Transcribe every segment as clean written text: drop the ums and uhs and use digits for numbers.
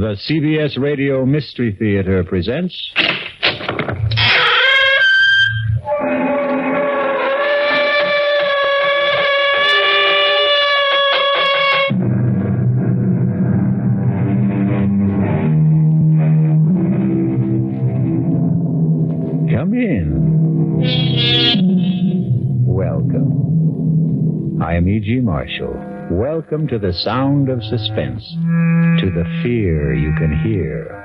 The CBS Radio Mystery Theater presents... Come in. Welcome. I am E.G. Marshall. Welcome to the sound of suspense, to the fear you can hear.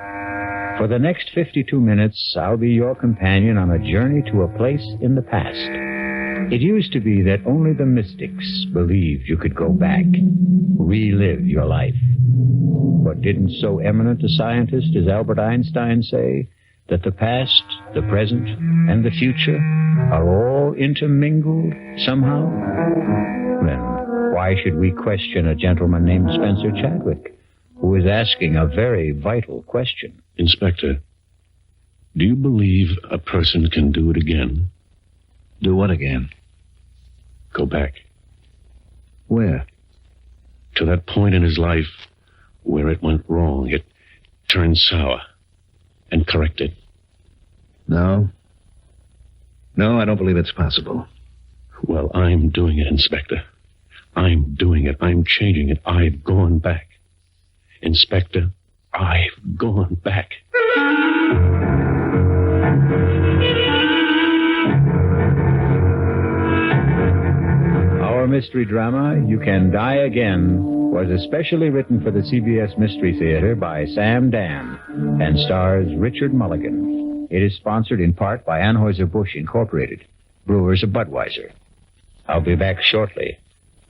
For the next 52 minutes, I'll be your companion on a journey to a place in the past. It used to be that only the mystics believed you could go back, relive your life. But didn't so eminent a scientist as Albert Einstein say that the past, the present, and the future are all intermingled somehow? Then why should we question a gentleman named Spencer Chadwick, who is asking a very vital question? Inspector, do you believe a person can do it again? Do what again? Go back. Where? To that point in his life where it went wrong. It turned sour. And correct it. No. No, I don't believe it's possible. Well, I'm doing it, Inspector. I'm doing it. I'm changing it. I've gone back. Inspector, I've gone back. Our mystery drama, You Can Die Again, was especially written for the CBS Mystery Theater by Sam Dann and stars Richard Mulligan. It is sponsored in part by Anheuser-Busch Incorporated, brewers of Budweiser. I'll be back shortly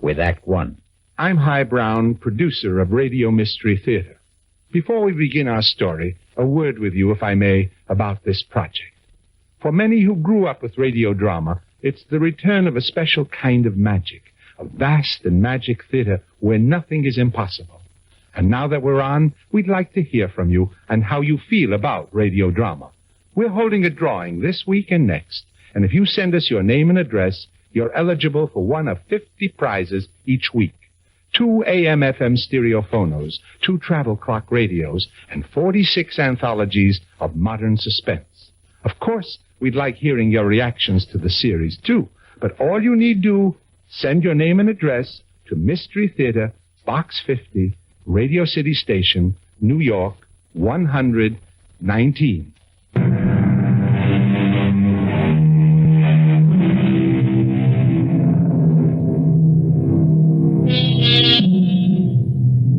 with Act One. I'm Hy Brown, producer of Radio Mystery Theater. Before we begin our story, a word with you, if I may, about this project. For many who grew up with radio drama, it's the return of a special kind of magic, a vast and magic theater where nothing is impossible. And now that we're on, we'd like to hear from you and how you feel about radio drama. We're holding a drawing this week and next, and if you send us your name and address, you're eligible for one of 50 prizes each week. 2 AM/FM stereophonos, 2 travel clock radios, and 46 anthologies of modern suspense. Of course, we'd like hearing your reactions to the series, too. But all you need do, send your name and address to Mystery Theater, Box 50, Radio City Station, New York, 119.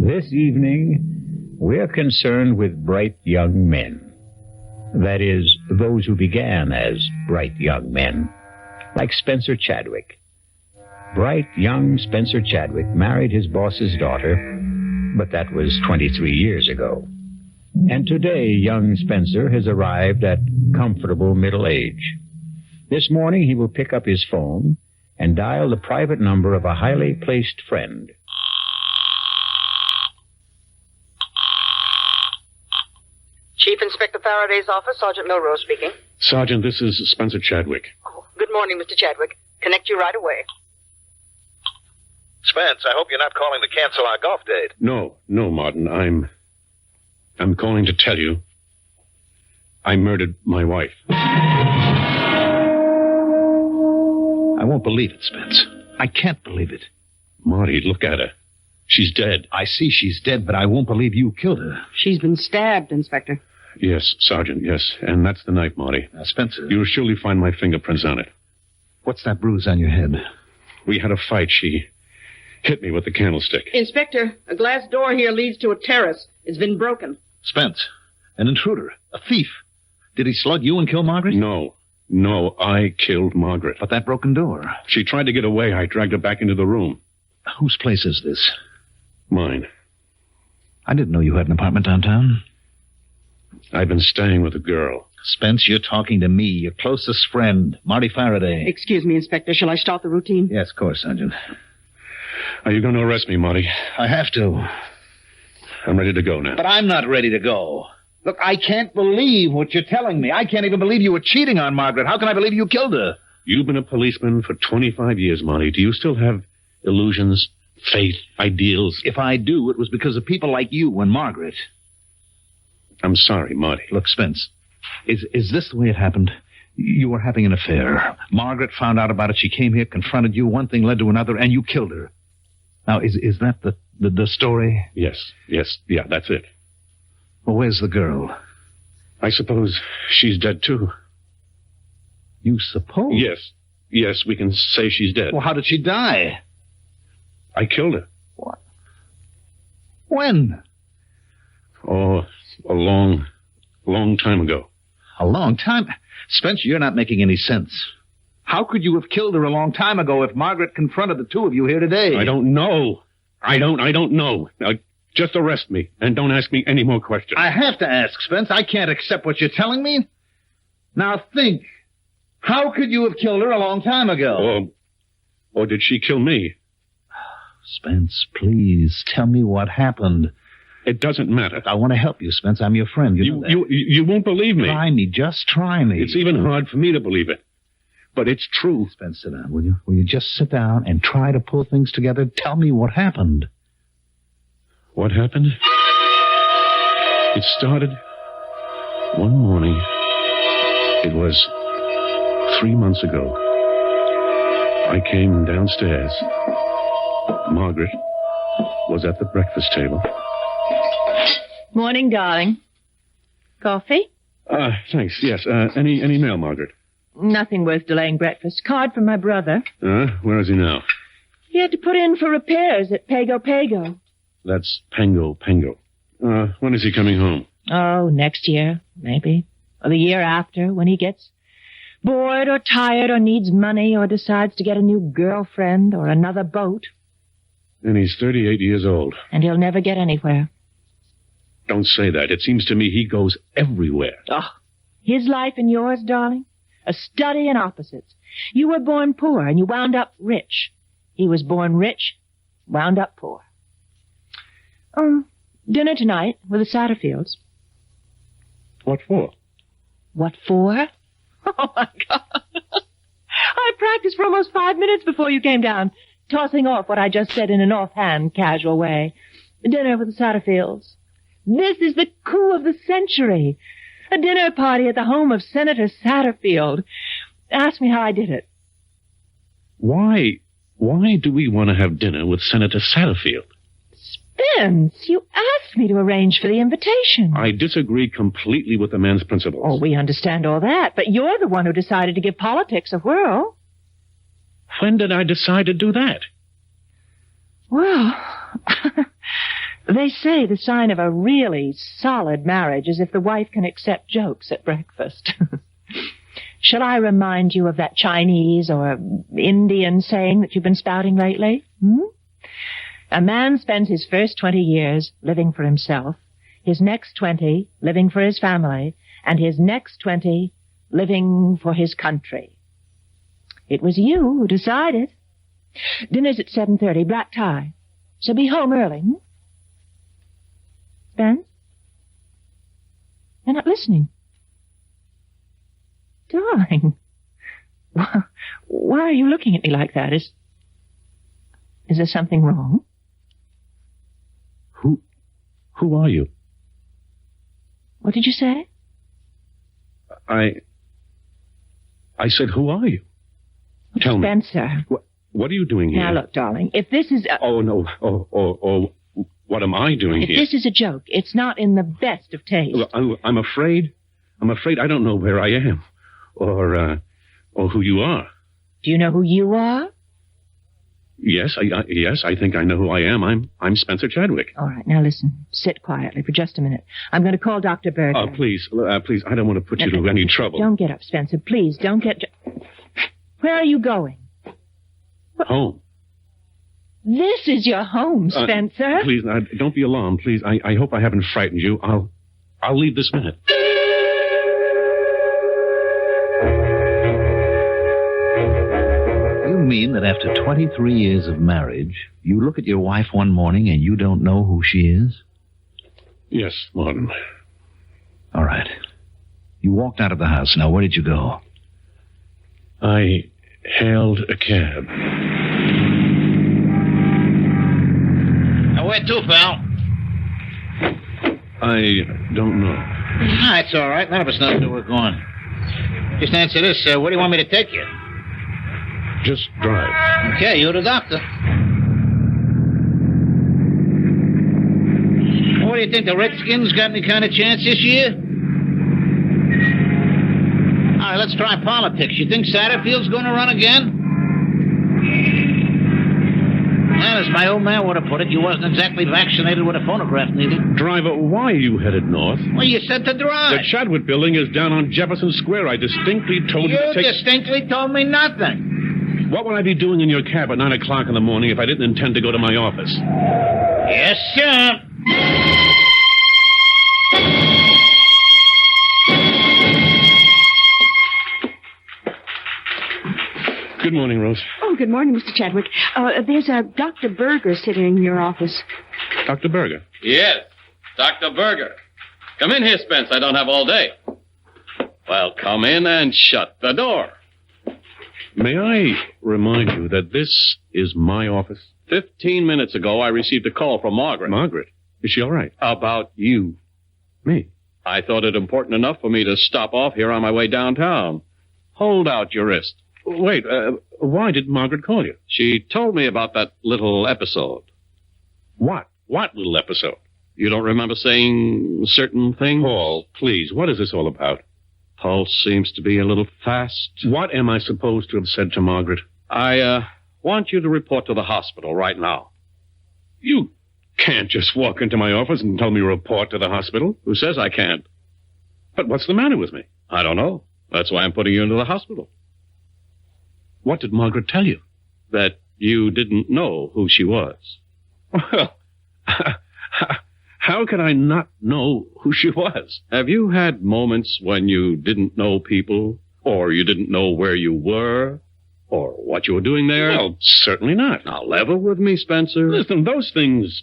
This evening, we're concerned with bright young men. That is, those who began as bright young men, like Spencer Chadwick. Bright young Spencer Chadwick married his boss's daughter, but that was 23 years ago. And today, young Spencer has arrived at comfortable middle age. This morning, he will pick up his phone and dial the private number of a highly placed friend. Chief Inspector Faraday's office, Sergeant Milrose speaking. Sergeant, this is Spencer Chadwick. Oh, good morning, Mr. Chadwick. Connect you right away. Spence, I hope you're not calling to cancel our golf date. No, Martin. I'm calling to tell you I murdered my wife. I won't believe it, Spence. I can't believe it. Marty, look at her. She's dead. I see she's dead, but I won't believe you killed her. She's been stabbed, Inspector. Yes, Sergeant, yes. And that's the knife, Marty. Now, Spencer... You'll surely find my fingerprints on it. What's that bruise on your head? We had a fight. She hit me with the candlestick. Inspector, a glass door here leads to a terrace. It's been broken. Spence, an intruder, a thief. Did he slug you and kill Margaret? No, I killed Margaret. But that broken door... She tried to get away. I dragged her back into the room. Whose place is this? Mine. I didn't know you had an apartment downtown. I've been staying with a girl. Spence, you're talking to me, your closest friend, Marty Faraday. Excuse me, Inspector. Shall I start the routine? Yes, of course, Sergeant. Are you going to arrest me, Marty? I have to. I'm ready to go now. But I'm not ready to go. Look, I can't believe what you're telling me. I can't even believe you were cheating on Margaret. How can I believe you killed her? You've been a policeman for 25 years, Marty. Do you still have illusions, faith, ideals? If I do, it was because of people like you and Margaret. I'm sorry, Marty. Look, Spence, is this the way it happened? You were having an affair. Margaret found out about it. She came here, confronted you. One thing led to another, and you killed her. Now, is that the story? Yes, yeah, that's it. Well, where's the girl? I suppose she's dead, too. You suppose? Yes, we can say she's dead. Well, how did she die? I killed her. What? When? Oh, a long time ago. A long time? Spencer, you're not making any sense. How could you have killed her a long time ago if Margaret confronted the two of you here today? I don't know. I don't know. Now, just arrest me, and don't ask me any more questions. I have to ask, Spence. I can't accept what you're telling me. Now think. How could you have killed her a long time ago? Or did she kill me? Spence, please, tell me what happened. It doesn't matter. I want to help you, Spence. I'm your friend. You won't believe me. Try me. Just try me. It's even hard for me to believe it. But it's true. Spence, sit down, will you? Will you just sit down and try to pull things together? Tell me what happened. What happened? It started one morning. It was 3 months ago. I came downstairs. Margaret was at the breakfast table. Morning, darling. Coffee? Thanks, yes. Any mail, Margaret? Nothing worth delaying breakfast. Card from my brother. Where is he now? He had to put in for repairs at Pago. That's Pango. When is he coming home? Oh, next year, maybe. Or the year after, when he gets bored or tired or needs money or decides to get a new girlfriend or another boat. And he's 38 years old. And he'll never get anywhere. Don't say that. It seems to me he goes everywhere. Oh, his life and yours, darling? A study in opposites. You were born poor and you wound up rich. He was born rich, wound up poor. Dinner tonight with the Satterfields. What for? What for? Oh, my God. I practiced for almost 5 minutes before you came down, tossing off what I just said in an offhand, casual way. Dinner with the Satterfields. This is the coup of the century. A dinner party at the home of Senator Satterfield. Ask me how I did it. Why do we want to have dinner with Senator Satterfield? Spence, you asked me to arrange for the invitation. I disagree completely with the man's principles. Oh, we understand all that, but you're the one who decided to give politics a whirl. When did I decide to do that? Well, they say the sign of a really solid marriage is if the wife can accept jokes at breakfast. Shall I remind you of that Chinese or Indian saying that you've been spouting lately? A man spends his first 20 years living for himself, his next 20 living for his family, and his next 20 living for his country. It was you who decided. Dinner's at 7:30, black tie. So be home early. Spence? You're not listening. Darling. Why are you looking at me like that? Is there something wrong? Who are you? What did you say? I said, who are you? Tell me. Spencer. What are you doing here? Now, look, darling, if this is Oh, no. Oh, what am I doing here? If this is a joke, it's not in the best of taste. Look, I'm afraid I don't know where I am. Or who you are. Do you know who you are? Yes, I think I know who I am. I'm Spencer Chadwick. All right, now listen. Sit quietly for just a minute. I'm going to call Dr. Berger. Oh, please, I don't want to put you to any trouble. Don't get up, Spencer. Please, don't get... Where are you going? Home. This is your home, Spencer. Please, don't be alarmed, please. I hope I haven't frightened you. I'll leave this minute. You mean that after 23 years of marriage, you look at your wife one morning and you don't know who she is? Yes, Martin. All right. You walked out of the house. Now, where did you go? I hailed a cab. Now, where to, pal? I don't know. It's all right. None of us know where we're going. Just answer this. Where do you want me to take you? Just drive. Okay, you're the doctor. What do you think? The Redskins got any kind of chance this year? All right, let's try politics. You think Satterfield's going to run again? Well, as my old man would have put it, you wasn't exactly vaccinated with a phonograph neither. Driver, why are you headed north? Well, you said to drive. The Chadwick building is down on Jefferson Square. I distinctly told you to take... You distinctly told me nothing. What would I be doing in your cab at 9 o'clock in the morning if I didn't intend to go to my office? Yes, sir. Good morning, Rose. Oh, good morning, Mr. Chadwick. There's a Dr. Berger sitting in your office. Dr. Berger? Yes, Dr. Berger. Come in here, Spence. I don't have all day. Well, come in and shut the door. May I remind you that this is my office? 15 minutes ago, I received a call from Margaret. Margaret? Is she all right? About you. Me? I thought it important enough for me to stop off here on my way downtown. Hold out your wrist. Wait, why did Margaret call you? She told me about that little episode. What? What little episode? You don't remember saying certain things? Paul, please, what is this all about? Pulse seems to be a little fast. What am I supposed to have said to Margaret? I want you to report to the hospital right now. You can't just walk into my office and tell me to report to the hospital. Who says I can't? But what's the matter with me? I don't know. That's why I'm putting you into the hospital. What did Margaret tell you? That you didn't know who she was. Well, how could I not know who she was? Have you had moments when you didn't know people, or you didn't know where you were, or what you were doing there? Well, certainly not. Now, level with me, Spencer. Listen, those things,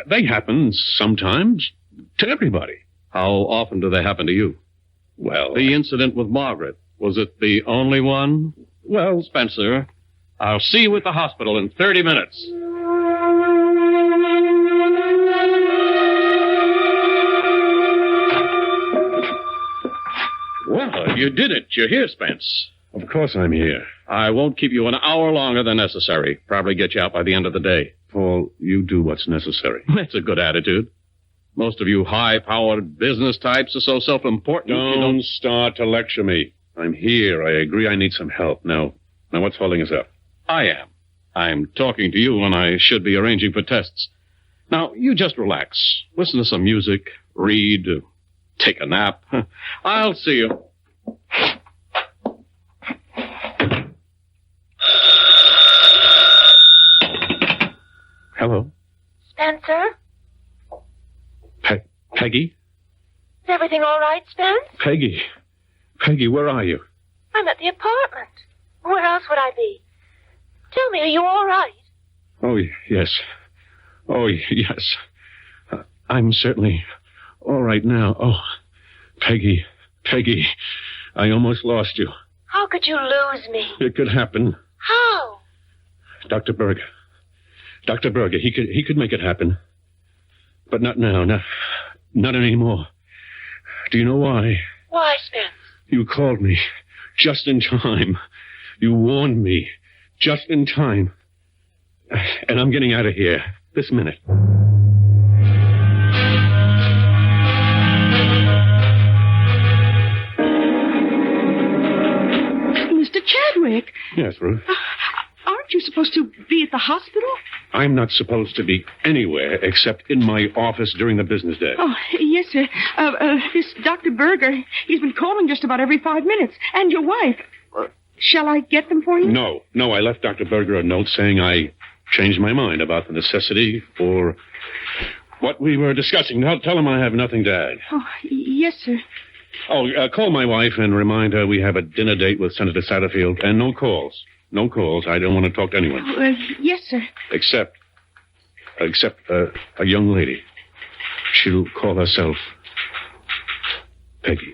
they happen sometimes to everybody. How often do they happen to you? Well, the incident with Margaret, was it the only one? Well, Spencer, I'll see you at the hospital in 30 minutes. Well, you did it. You're here, Spence. Of course I'm here. I won't keep you an hour longer than necessary. Probably get you out by the end of the day. Paul, you do what's necessary. That's a good attitude. Most of you high-powered business types are so self-important. Don't start to lecture me. I'm here. I agree I need some help. Now what's holding us up? I am. I'm talking to you when I should be arranging for tests. Now, you just relax. Listen to some music, read, take a nap. I'll see you. Hello? Spencer? Peggy? Is everything all right, Spence? Peggy, where are you? I'm at the apartment. Where else would I be? Tell me, are you all right? Oh, yes. Oh, yes. I'm certainly all right now. Oh, Peggy, I almost lost you. How could you lose me? It could happen. How? Dr. Berger, he could make it happen. But not now, not anymore. Do you know why? Why, Spence? You called me just in time. You warned me just in time. And I'm getting out of here this minute. Mr. Chadwick. Yes, Ruth? Aren't you supposed to be at the hospital? I'm not supposed to be anywhere except in my office during the business day. Oh, yes, sir. This Dr. Berger, he's been calling just about every 5 minutes. And your wife. Shall I get them for you? No. I left Dr. Berger a note saying I changed my mind about the necessity for what we were discussing. Now, tell him I have nothing to add. Oh, yes, sir. Oh, call my wife and remind her we have a dinner date with Senator Satterfield. And no calls. No calls. I don't want to talk to anyone. Yes, sir. Except a young lady. She'll call herself Peggy.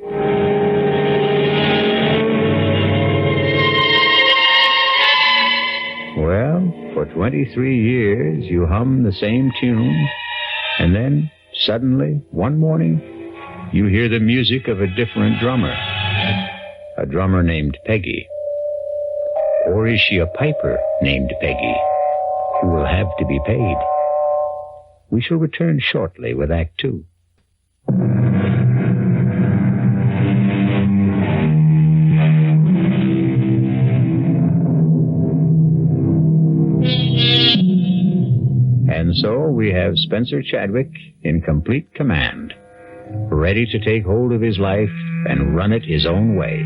Well, for 23 years you hum the same tune, and then Suddenly, one morning, you hear the music of a different drummer. A drummer named Peggy. Or is she a piper named Peggy, who will have to be paid? We shall return shortly with Act Two. And so we have Spencer Chadwick in complete command, ready to take hold of his life and run it his own way,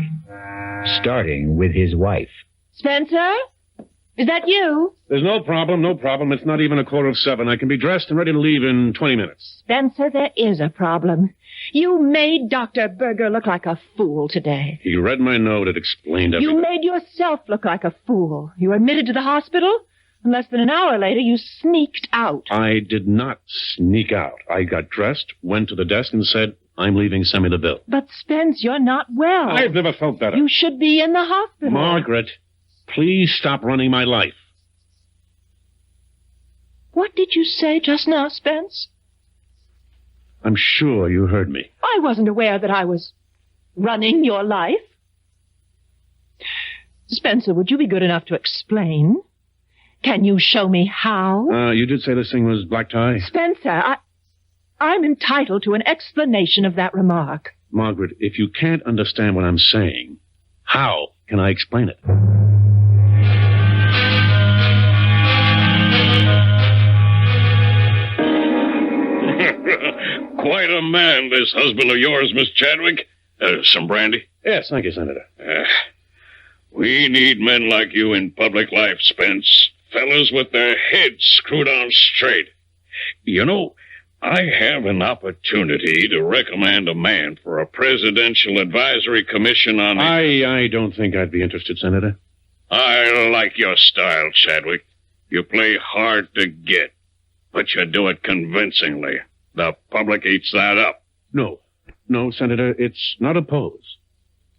starting with his wife. Spencer? Is that you? There's no problem. It's not even 7:15. I can be dressed and ready to leave in 20 minutes. Spencer, there is a problem. You made Dr. Berger look like a fool today. He read my note. It explained everything. You made yourself look like a fool. You were admitted to the hospital. And less than an hour later, you sneaked out. I did not sneak out. I got dressed, went to the desk, and said, I'm leaving, send me the bill. But, Spence, you're not well. I've never felt better. You should be in the hospital. Margaret, please stop running my life. What did you say just now, Spence? I'm sure you heard me. I wasn't aware that I was running your life. Spencer, would you be good enough to explain? Can you show me how? You did say this thing was black tie? Spencer, I'm entitled to an explanation of that remark. Margaret, if you can't understand what I'm saying, how can I explain it? Quite a man, this husband of yours, Miss Chadwick. Some brandy? Yes, thank you, Senator. We need men like you in public life, Spence. Fellas with their heads screwed on straight. You know, I have an opportunity to recommend a man for a presidential advisory commission on... I don't think I'd be interested, Senator. I like your style, Chadwick. You play hard to get, but you do it convincingly. The public eats that up. No, Senator, it's not a pose.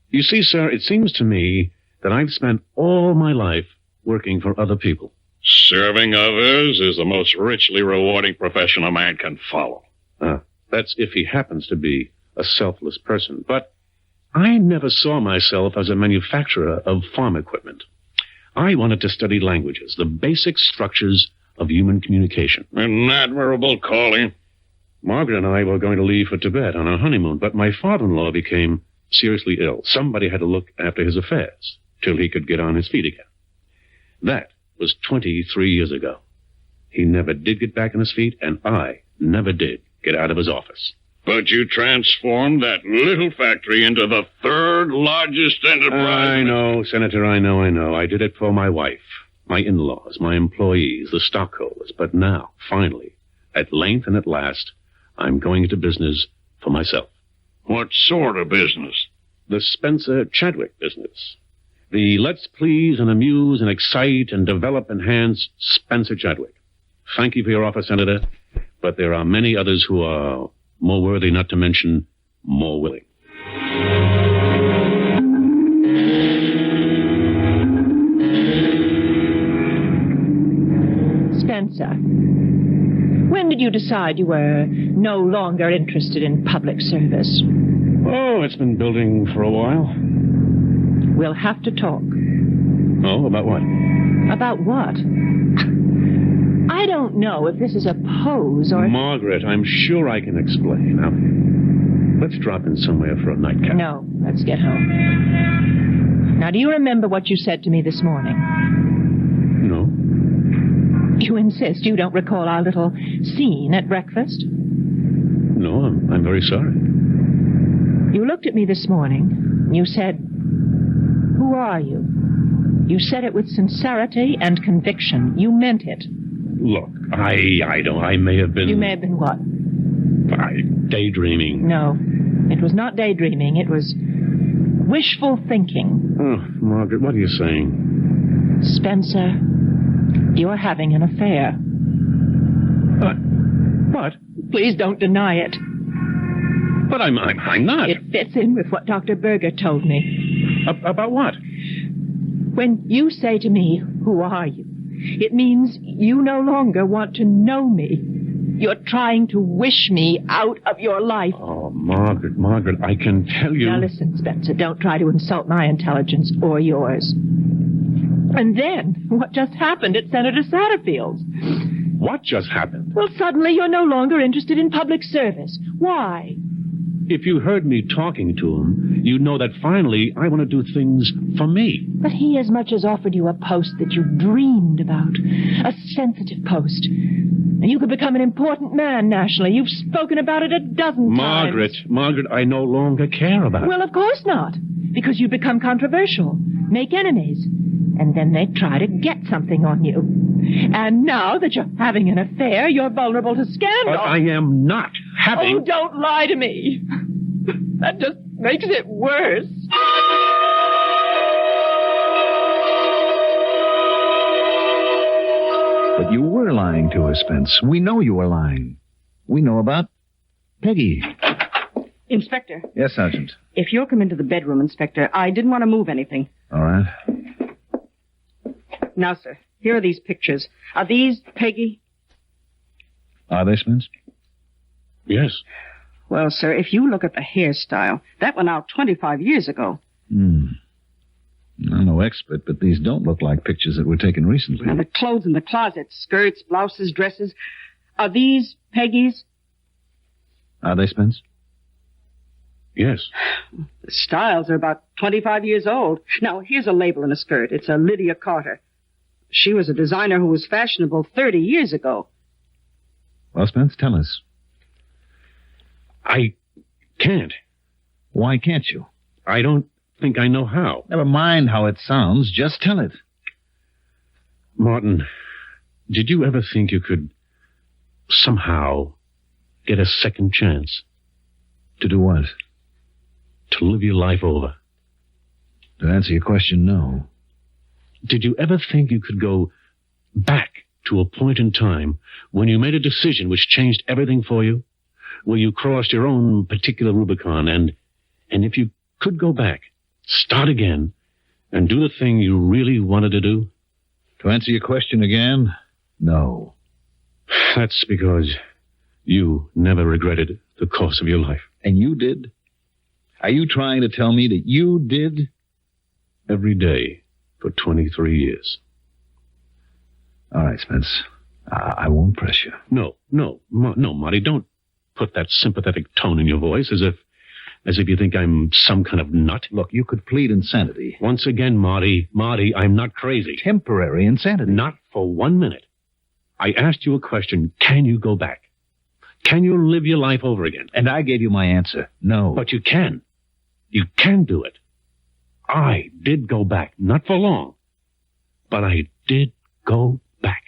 You see, sir, it seems to me that I've spent all my life working for other people. Serving others is the most richly rewarding profession a man can follow. That's if he happens to be a selfless person. But I never saw myself as a manufacturer of farm equipment. I wanted to study languages, the basic structures of human communication. An admirable calling. Margaret and I were going to leave for Tibet on our honeymoon, but my father-in-law became seriously ill. Somebody had to look after his affairs till he could get on his feet again. That was 23 years ago. He never did get back on his feet, and I never did get out of his office. But you transformed that little factory into the third largest enterprise. I know, Senator, I know. I did it for my wife, my in-laws, my employees, the stockholders. But now, finally, at length and at last, I'm going into business for myself. What sort of business? The Spencer Chadwick business. The let's please and amuse and excite and develop enhance Spencer Chadwick. Thank you for your offer, Senator, but there are many others who are more worthy, not to mention more willing. Spencer, when did you decide you were no longer interested in public service? Oh, it's been building for a while. We'll have to talk. Oh, about what? About what? I don't know if this is a pose or... Margaret, I'm sure I can explain. Now, let's drop in somewhere for a nightcap. No, let's get home. Now, do you remember what you said to me this morning? No. You insist you don't recall our little scene at breakfast? No, I'm very sorry. You looked at me this morning. You said... Who are you? You said it with sincerity and conviction. You meant it. Look, I may have been... You may have been what? Daydreaming. No, it was not daydreaming. It was wishful thinking. Oh, Margaret, what are you saying? Spencer, you're having an affair. What? Please don't deny it. But I'm not. It fits in with what Dr. Berger told me. About what? When you say to me, who are you? It means you no longer want to know me. You're trying to wish me out of your life. Oh, Margaret, I can tell you... Now listen, Spencer, don't try to insult my intelligence or yours. And then, what just happened at Senator Satterfield's? What just happened? Well, suddenly you're no longer interested in public service. Why? If you heard me talking to him, you'd know that finally I want to do things for me. But he as much as offered you a post that you dreamed about. A sensitive post. And you could become an important man nationally. You've spoken about it a dozen times. Margaret, I no longer care about it. Well, of course not. Because you become controversial. Make enemies. And then they try to get something on you. And now that you're having an affair, you're vulnerable to scandal. But I am not having... Oh, don't lie to me. That just makes it worse. But you were lying to us, Spence. We know you were lying. We know about Peggy. Inspector. Yes, Sergeant. If you'll come into the bedroom, Inspector, I didn't want to move anything. All right. Now, sir, here are these pictures. Are these Peggy? Are they, Spence? Yes. Well, sir, if you look at the hairstyle, that went out 25 years ago. I'm no expert, but these don't look like pictures that were taken recently. Now, the clothes in the closet, skirts, blouses, dresses, are these Peggy's? Are they, Spence? Yes. The styles are about 25 years old. Now, here's a label in a skirt. It's a Lydia Carter. She was a designer who was fashionable 30 years ago. Well, Spence, tell us. I can't. Why can't you? I don't think I know how. Never mind how it sounds. Just tell it. Martin, did you ever think you could somehow get a second chance? To do what? To live your life over. To answer your question, no. Did you ever think you could go back to a point in time when you made a decision which changed everything for you? Where you crossed your own particular Rubicon, and if you could go back, start again, and do the thing you really wanted to do? To answer your question again, no. That's because you never regretted the course of your life. And you did? Are you trying to tell me that you did? Every day for 23 years. All right, Spence. I won't press you. No, Marty, don't put that sympathetic tone in your voice as if you think I'm some kind of nut. Look, you could plead insanity. Once again, Marty, I'm not crazy. Temporary insanity. Not for 1 minute. I asked you a question. Can you go back? Can you live your life over again? And I gave you my answer. No. But you can. You can do it. I did go back. Not for long. But I did go back.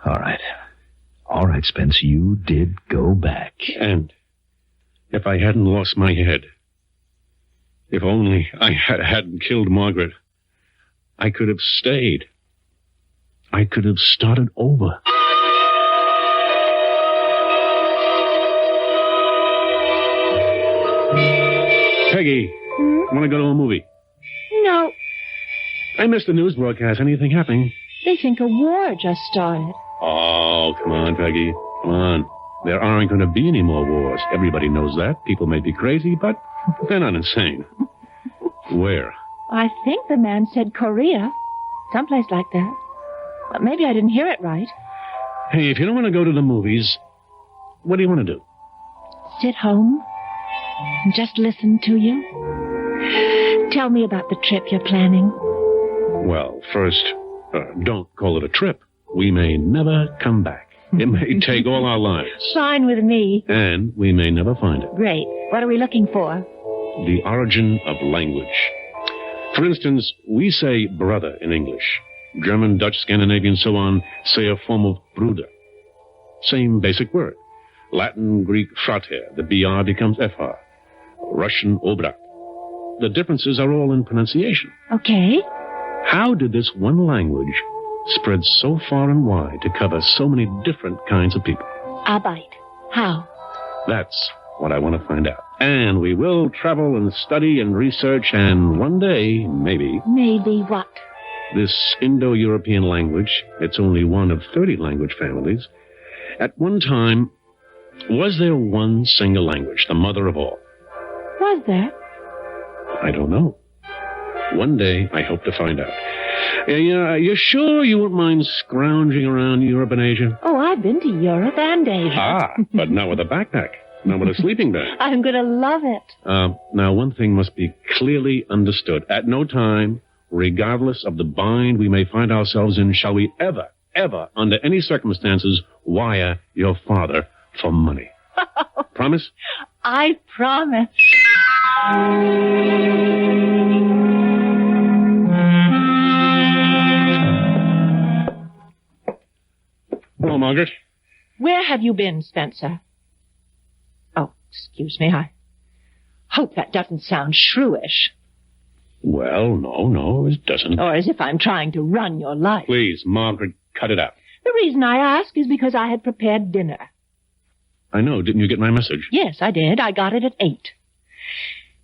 All right. All right, Spence, you did go back. And if I hadn't lost my head, if only I hadn't killed Margaret, I could have stayed. I could have started over. Peggy, want to go to a movie? No. I missed the news broadcast. Anything happening? They think a war just started. Oh, come on, Peggy. Come on. There aren't going to be any more wars. Everybody knows that. People may be crazy, but they're not insane. Where? I think the man said Korea. Someplace like that. But maybe I didn't hear it right. Hey, if you don't want to go to the movies, what do you want to do? Sit home and just listen to you. Tell me about the trip you're planning. Well, first, don't call it a trip. We may never come back. It may take all our lives. Fine with me. And we may never find it. Great. What are we looking for? The origin of language. For instance, we say brother in English. German, Dutch, Scandinavian, so on, say a form of bruder. Same basic word. Latin, Greek, frater. The BR becomes FR. Russian, obrat. The differences are all in pronunciation. Okay. How did this one language spread so far and wide to cover so many different kinds of people? Arbeit. How? That's what I want to find out. And we will travel and study and research, and one day, maybe... Maybe what? This Indo-European language, it's only one of 30 language families, At one time, was there one single language, the mother of all? Was there? I don't know. One day, I hope to find out. You sure you won't mind scrounging around Europe and Asia? Oh, I've been to Europe and Asia. Ah, but not with a backpack. Not with a sleeping bag. I'm going to love it. Now, one thing must be clearly understood. At no time, regardless of the bind we may find ourselves in, shall we ever, under any circumstances, wire your father for money. Promise? I promise. Hello, Margaret. Where have you been, Spencer? Oh, excuse me. I hope that doesn't sound shrewish. Well, no, it doesn't. Or as if I'm trying to run your life. Please, Margaret, cut it out. The reason I ask is because I had prepared dinner. I know. Didn't you get my message? Yes, I did. I got it at 8.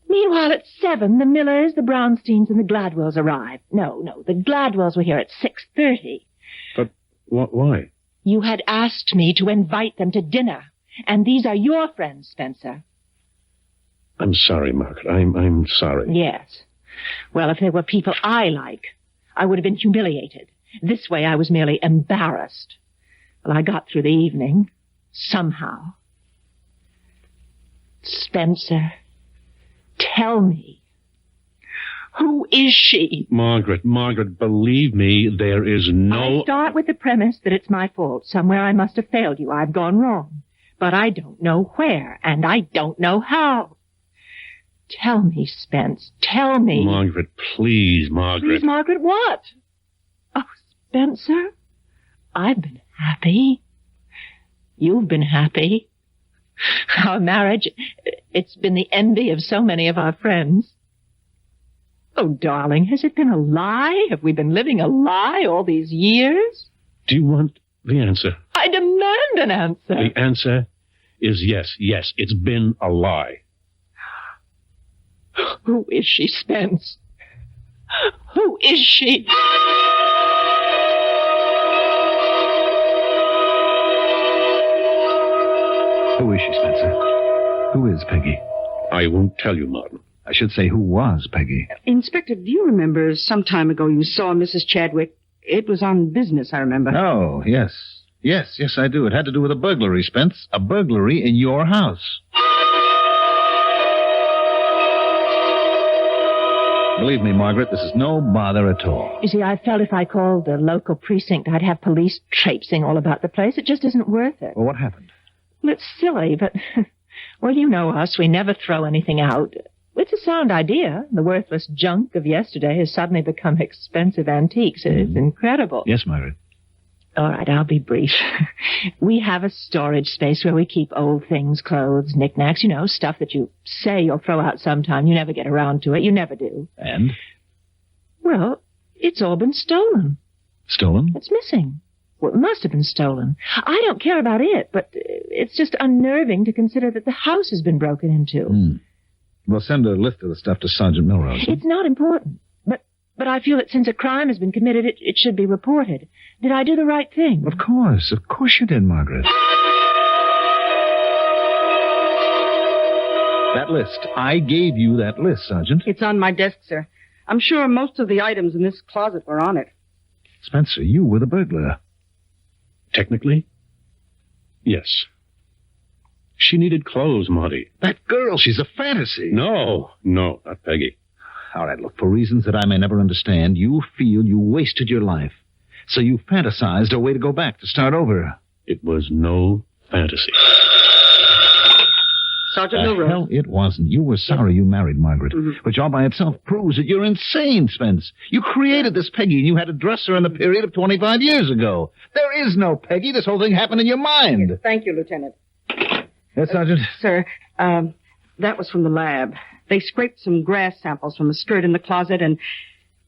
Meanwhile, at 7, the Millers, the Brownsteins, and the Gladwells arrived. No, the Gladwells were here at 6:30. But why? You had asked me to invite them to dinner, and these are your friends, Spencer. I'm sorry, Margaret. I'm sorry. Yes. Well, if they were people I like, I would have been humiliated. This way, I was merely embarrassed. Well, I got through the evening. Somehow. Spencer, tell me, who is she? Margaret, believe me, there is no... I start with the premise that it's my fault. Somewhere I must have failed you. I've gone wrong. But I don't know where, and I don't know how. Tell me, Spence, tell me. Margaret, please, Margaret. Please, Margaret, what? Oh, Spencer, I've been happy. You've been happy. Our marriage, it's been the envy of so many of our friends. Oh, darling, has it been a lie? Have we been living a lie all these years? Do you want the answer? I demand an answer. The answer is yes, it's been a lie. Who is she, Spence? Who is she? Who is she, Spencer? Who is Peggy? I won't tell you, Martin. I should say, who was Peggy? Inspector, do you remember some time ago you saw Mrs. Chadwick? It was on business, I remember. Oh, yes. Yes, I do. It had to do with a burglary, Spence. A burglary in your house. Believe me, Margaret, this is no bother at all. You see, I felt if I called the local precinct, I'd have police traipsing all about the place. It just isn't worth it. Well, what happened? Well, it's silly, but, well, you know us. We never throw anything out. It's a sound idea. The worthless junk of yesterday has suddenly become expensive antiques. It's incredible. Yes, Margaret. All right, I'll be brief. We have a storage space where we keep old things, clothes, knickknacks, stuff that you say you'll throw out sometime. You never get around to it. You never do. And? Well, it's all been stolen. Stolen? It's missing. Well, it must have been stolen. I don't care about it, but it's just unnerving to consider that the house has been broken into. Well, send a list of the stuff to Sergeant Milrose. It's not important. But I feel that since a crime has been committed, it should be reported. Did I do the right thing? Of course you did, Margaret. That list. I gave you that list, Sergeant. It's on my desk, sir. I'm sure most of the items in this closet were on it. Spencer, you were the burglar. Technically, yes. She needed clothes, Marty. That girl, she's a fantasy. No, not Peggy. All right, look, for reasons that I may never understand, you feel you wasted your life. So you fantasized a way to go back, to start over. It was no fantasy. Sergeant Milrose. Hell, it wasn't. You were sorry you married Margaret. Which all by itself proves that you're insane, Spence. You created this Peggy, and you had to dress her in the period of 25 years ago. There is no Peggy. This whole thing happened in your mind. Yes, thank you, Lieutenant. Yes, Sergeant? Sir, that was from the lab. They scraped some grass samples from a skirt in the closet, and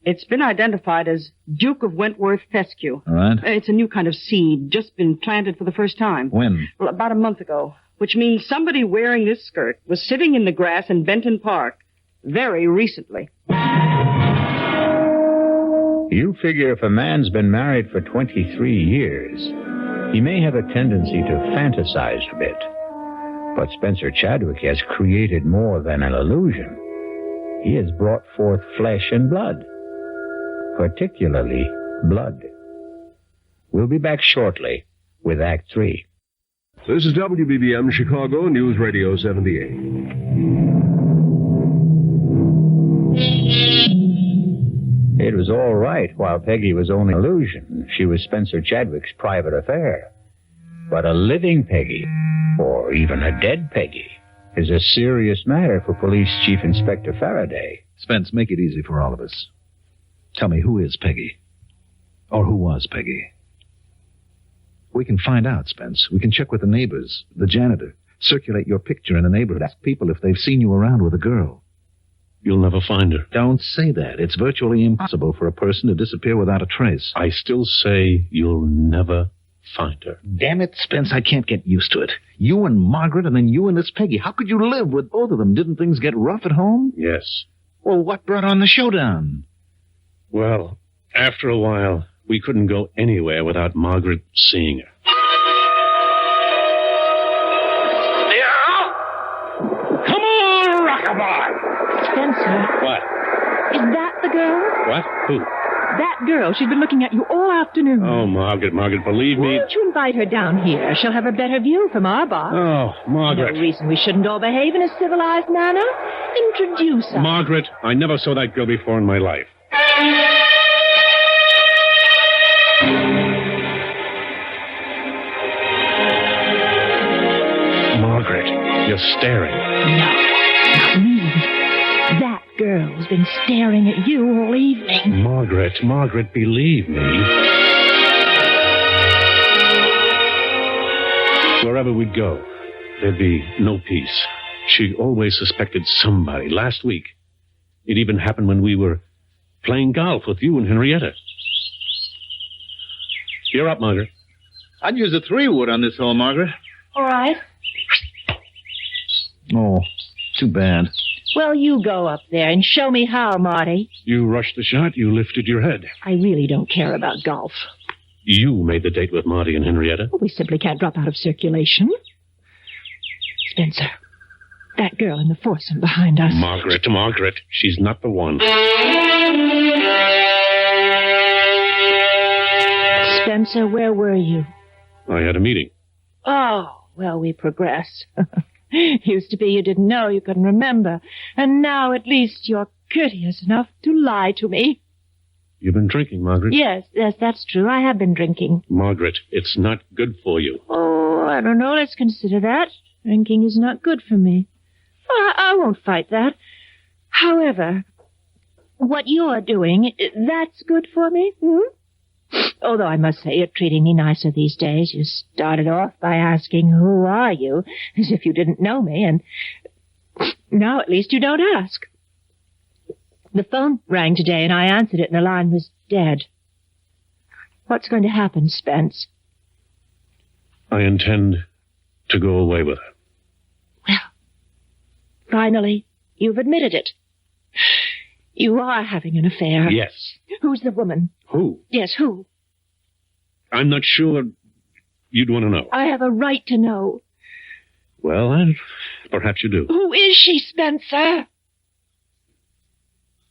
it's been identified as Duke of Wentworth fescue. All right. It's a new kind of seed, just been planted for the first time. When? Well, about a month ago, which means somebody wearing this skirt was sitting in the grass in Benton Park very recently. You figure if a man's been married for 23 years, He may have a tendency to fantasize a bit, but Spencer Chadwick has created more than an illusion. He has brought forth flesh and blood, particularly blood. We'll be back shortly with Act 3. This is WBBM Chicago News Radio 78. It was all right while Peggy was only an illusion. She was Spencer Chadwick's private affair. But a living Peggy, or even a dead Peggy, is a serious matter for Police Chief Inspector Faraday. Spence, make it easy for all of us. Tell me, who is Peggy? Or who was Peggy? We can find out, Spence. We can check with the neighbors, the janitor, circulate your picture in the neighborhood, ask people if they've seen you around with a girl. You'll never find her. Don't say that. It's virtually impossible for a person to disappear without a trace. I still say you'll never find her. Damn it, Spence, I can't get used to it. You and Margaret, and then you and this Peggy. How could you live with both of them? Didn't things get rough at home? Yes. Well, what brought on the showdown? Well, after a while, we couldn't go anywhere without Margaret seeing her. Come on, rockabye! Spencer. What? Is that the girl? What? Who? That girl. She's been looking at you all afternoon. Oh, Margaret, believe me. Why don't you invite her down here? She'll have a better view from our box. Oh, Margaret. No reason we shouldn't all behave in a civilized manner. Introduce us. Margaret, I never saw that girl before in my life. Margaret, you're staring. No, not me. That girl's been staring at you all evening. Margaret, believe me. Wherever we'd go, there'd be no peace. She always suspected somebody. Last week, it even happened when we were playing golf with you and Henrietta. You're up, Margaret. I'd use a 3-wood on this hole, Margaret. All right. Oh, too bad. Well, you go up there and show me how, Marty. You rushed the shot. You lifted your head. I really don't care about golf. You made the date with Marty and Henrietta. We simply can't drop out of circulation. Spencer, that girl in the foursome behind us. Margaret, she's not the one. Spencer, where were you? I had a meeting. Oh, well, we progress. Used to be you didn't know, you couldn't remember. And now at least you're courteous enough to lie to me. You've been drinking, Margaret? Yes, that's true. I have been drinking. Margaret, it's not good for you. Oh, I don't know. Let's consider that. Drinking is not good for me. I won't fight that. However, what you're doing, that's good for me, Although I must say you're treating me nicer these days. You started off by asking, who are you? As if you didn't know me, and now at least you don't ask. The phone rang today, and I answered it, and the line was dead. What's going to happen, Spence? I intend to go away with her. Well, finally, you've admitted it. You are having an affair. Yes. Who's the woman? Who? Yes, who? I'm not sure you'd want to know. I have a right to know. Well, perhaps you do. Who is she, Spencer?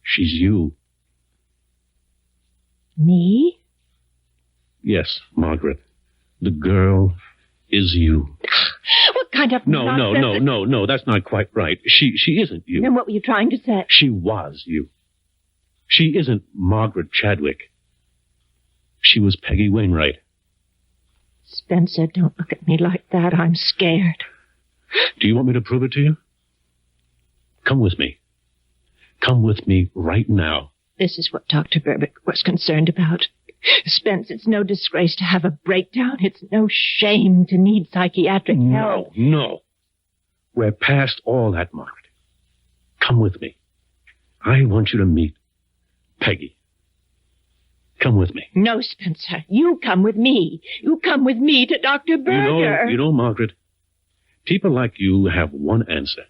She's you. Me? Yes, Margaret. The girl is you. What kind of nonsense? No, that's not quite right. She isn't you. Then what were you trying to say? She was you. She isn't Margaret Chadwick. She was Peggy Wainwright. Spencer, don't look at me like that. I'm scared. Do you want me to prove it to you? Come with me. Come with me right now. This is what Dr. Gilbert was concerned about. Spence, it's no disgrace to have a breakdown. It's no shame to need psychiatric help. No. We're past all that, Margaret. Come with me. I want you to meet Peggy. Come with me. No, Spencer. You come with me. You come with me to Dr. Berger. You know, Margaret, people like you have one answer.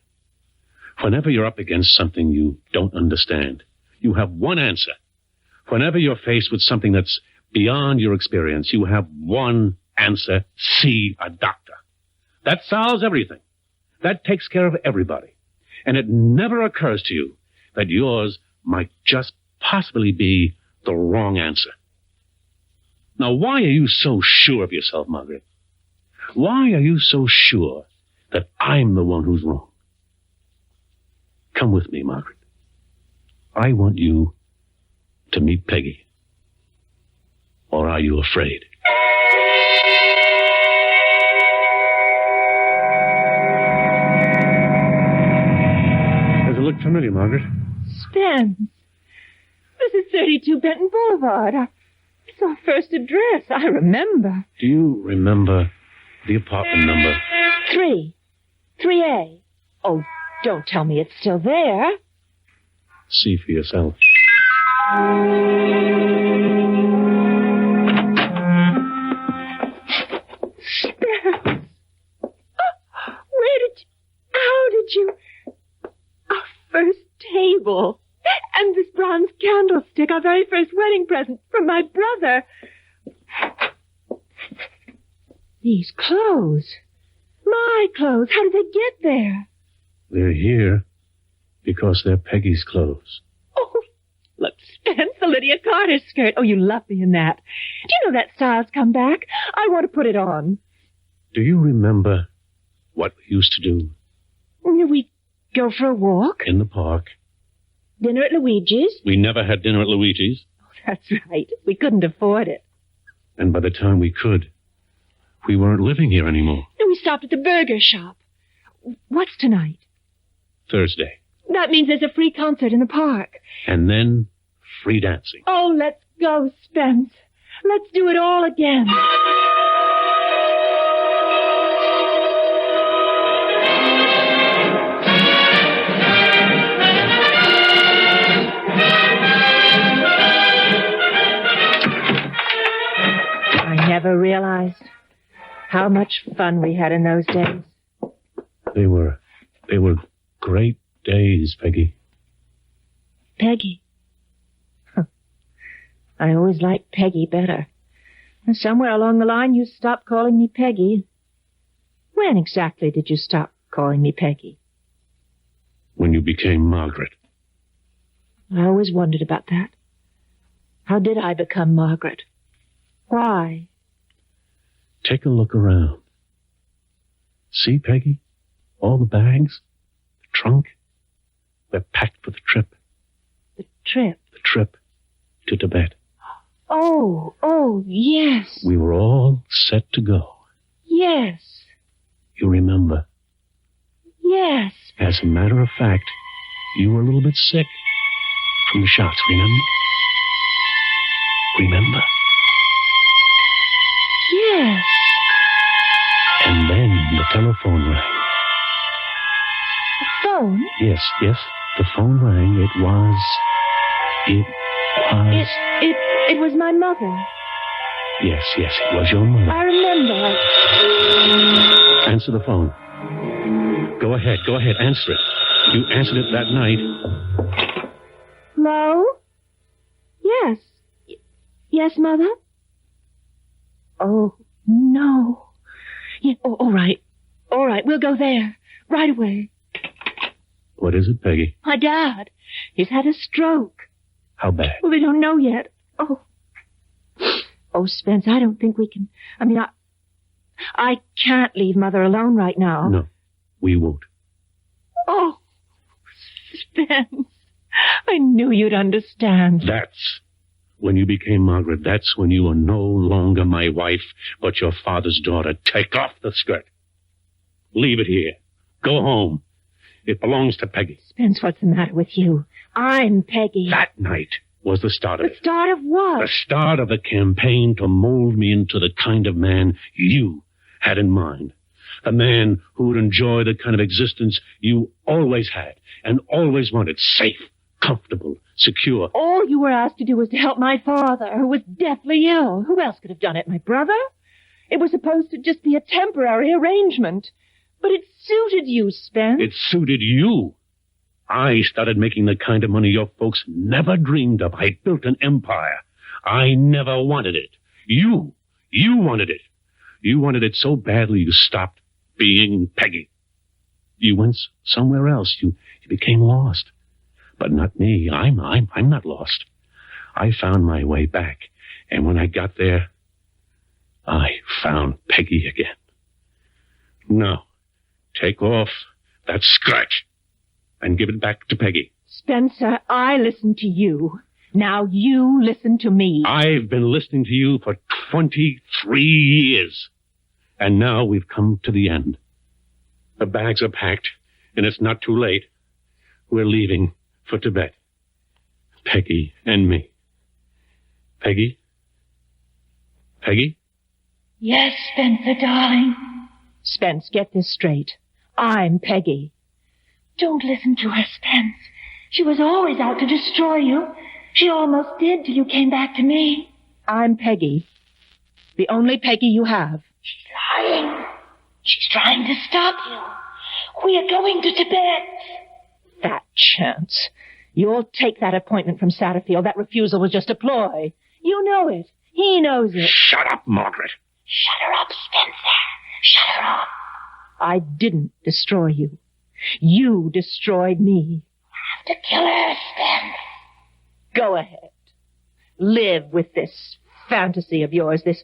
Whenever you're up against something you don't understand, you have one answer. Whenever you're faced with something that's beyond your experience, you have one answer, see a doctor. That solves everything. That takes care of everybody. And it never occurs to you that yours might just possibly be the wrong answer. Now, why are you so sure of yourself, Margaret? Why are you so sure that I'm the one who's wrong? Come with me, Margaret. I want you to meet Peggy. Or are you afraid? Does it look familiar, Margaret? Spence. This is 32 Benton Boulevard. It's our first address. I remember. Do you remember the apartment number? 3A. Oh, don't tell me it's still there. See for yourself. Spence. How did you... Our first table. And this bronze candlestick, our very first wedding present from my brother. These clothes. My clothes. How did they get there? They're here because they're Peggy's clothes. Oh, look, Spence, the Lydia Carter skirt. Oh, you love me in that. Do you know that style's come back? I want to put it on. Do you remember what we used to do? We'd go for a walk. In the park. Dinner at Luigi's. We never had dinner at Luigi's. Oh, that's right. We couldn't afford it. And by the time we could, we weren't living here anymore. And we stopped at the burger shop. What's tonight? Thursday. That means there's a free concert in the park. And then free dancing. Oh, let's go, Spence. Let's do it all again. I never realized how much fun we had in those days. They were great days, Peggy. Peggy. I always liked Peggy better. Somewhere along the line, you stopped calling me Peggy. When exactly did you stop calling me Peggy? When you became Margaret. I always wondered about that. How did I become Margaret? Why? Take a look around. See, Peggy? All the bags, the trunk, they're packed for the trip. The trip? The trip to Tibet. Oh, yes. We were all set to go. Yes. You remember? Yes. As a matter of fact, you were a little bit sick from the shots, remember? Remember? Yes. And then the telephone rang. The phone? Yes, the phone rang. It was... It was my mother. Yes, it was your mother. I remember. Answer the phone. Go ahead, answer it. You answered it that night. Hello? Yes. Yes, Mother? Oh, no. Yeah, all right. All right, we'll go there. Right away. What is it, Peggy? My dad. He's had a stroke. How bad? Well, they don't know yet. Oh, Spence, I don't think we can... I can't leave Mother alone right now. No, we won't. Oh, Spence, I knew you'd understand. That's when you became Margaret. That's when you were no longer my wife, but your father's daughter. Take off the skirt. Leave it here. Go home. It belongs to Peggy. Spence, what's the matter with you? I'm Peggy. That night was the start of it. The start of what? The start of the campaign to mold me into the kind of man you had in mind. A man who would enjoy the kind of existence you always had and always wanted. Safe, comfortable, secure. All you were asked to do was to help my father, who was deathly ill. Who else could have done it? My brother? It was supposed to just be a temporary arrangement. But it suited you, Spence. It suited you. I started making the kind of money your folks never dreamed of. I built an empire. I never wanted it. You wanted it. You wanted it so badly you stopped being Peggy. You went somewhere else. You became lost. But not me. I'm not lost. I found my way back. And when I got there, I found Peggy again. Now, take off that skirt and give it back to Peggy. Spencer, I listened to you. Now you listen to me. I've been listening to you for 23 years. And now we've come to the end. The bags are packed, and it's not too late. We're leaving for Tibet. Peggy and me. Peggy? Peggy? Yes, Spencer, darling. Spence, get this straight. I'm Peggy. Don't listen to her, Spence. She was always out to destroy you. She almost did till you came back to me. I'm Peggy. The only Peggy you have. She's lying. She's trying to stop you. We are going to Tibet. Fat chance. You'll take that appointment from Satterfield. That refusal was just a ploy. You know it. He knows it. Shut up, Margaret. Shut her up, Spencer. Shut her up. I didn't destroy you. You destroyed me. I have to kill her, Spence. Go ahead. Live with this fantasy of yours, this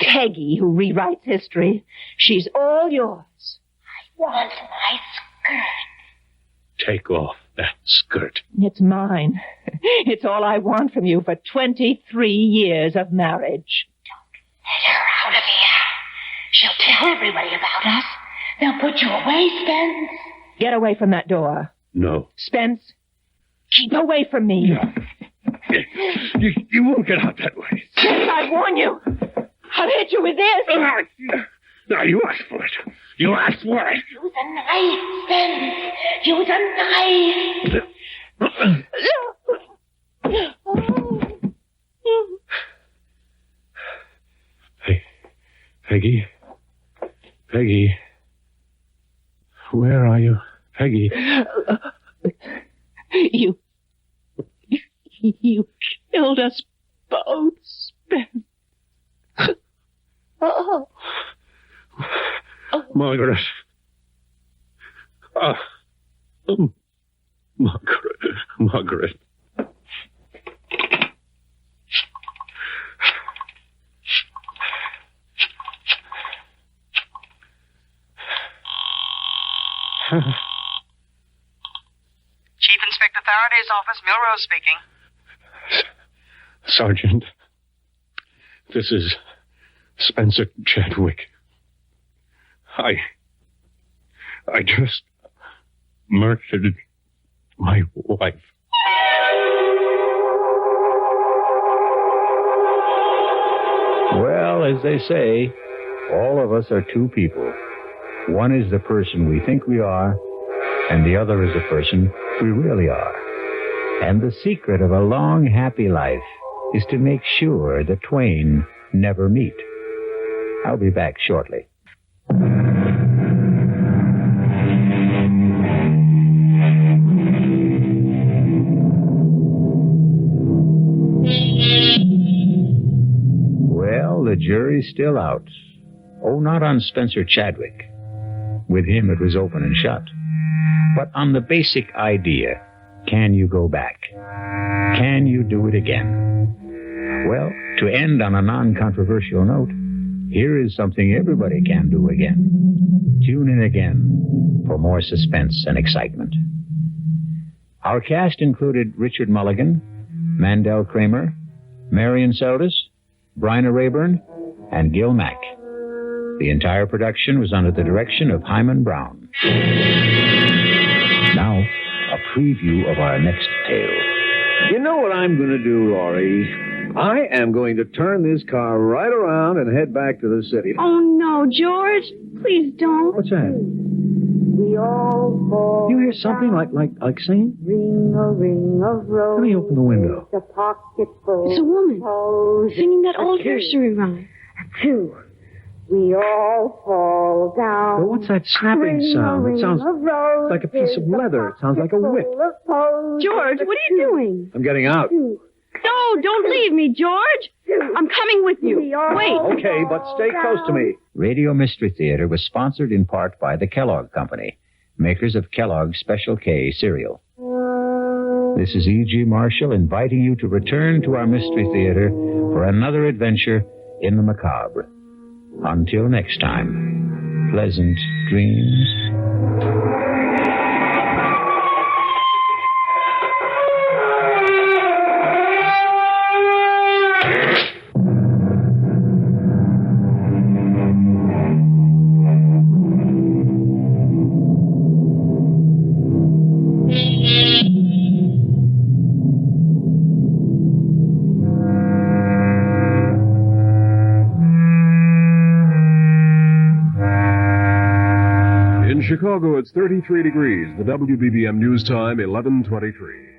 Peggy who rewrites history. She's all yours. I want my skirt. Take off that skirt. It's mine. It's all I want from you for 23 years of marriage. Don't let her out of here. She'll tell everybody about us. They'll put you away, Spence. Get away from that door. No. Spence, keep away from me. No. You won't get out that way. Spence, I warn you. I'll hit you with this. Now, you asked for it. You asked for it. Use a knife, Spence. Use a knife. Peggy? Peggy? Where are you? Peggy? You killed us both, Spence. Margaret. Margaret. Chief Inspector Faraday's office, Milrose speaking. Sergeant, this is Spencer Chadwick. I just murdered my wife. Well, as they say, all of us are two people. One is the person we think we are, and the other is the person we really are. And the secret of a long, happy life is to make sure the twain never meet. I'll be back shortly. Well, the jury's still out. Oh, not on Spencer Chadwick. With him, it was open and shut. But on the basic idea, can you go back? Can you do it again? Well, to end on a non-controversial note, here is something everybody can do again. Tune in again for more suspense and excitement. Our cast included Richard Mulligan, Mandel Kramer, Marian Seldes, Bryna Raeburn, and Gil Mack. The entire production was under the direction of Hyman Brown. Now, a preview of our next tale. You know what I'm going to do, Laurie? I am going to turn this car right around and head back to the city. Oh, no, George. Please don't. What's that? We all fall. You hear something like singing? Ring a ring of roses. Let me open the window. A pocket full. It's a woman singing that old nursery rhyme. Two. We all fall down. Well, what's that snapping sound? It sounds like a piece of leather. It sounds like a whip. George, what are you doing? I'm getting out. No, don't leave me, George. I'm coming with you. Wait. Okay, but stay close to me. Radio Mystery Theater was sponsored in part by the Kellogg Company, makers of Kellogg's Special K cereal. This is E.G. Marshall inviting you to return to our Mystery Theater for another adventure in the macabre. Until next time, pleasant dreams. In Chicago, it's 33 degrees. The WBBM News Time, 11:23.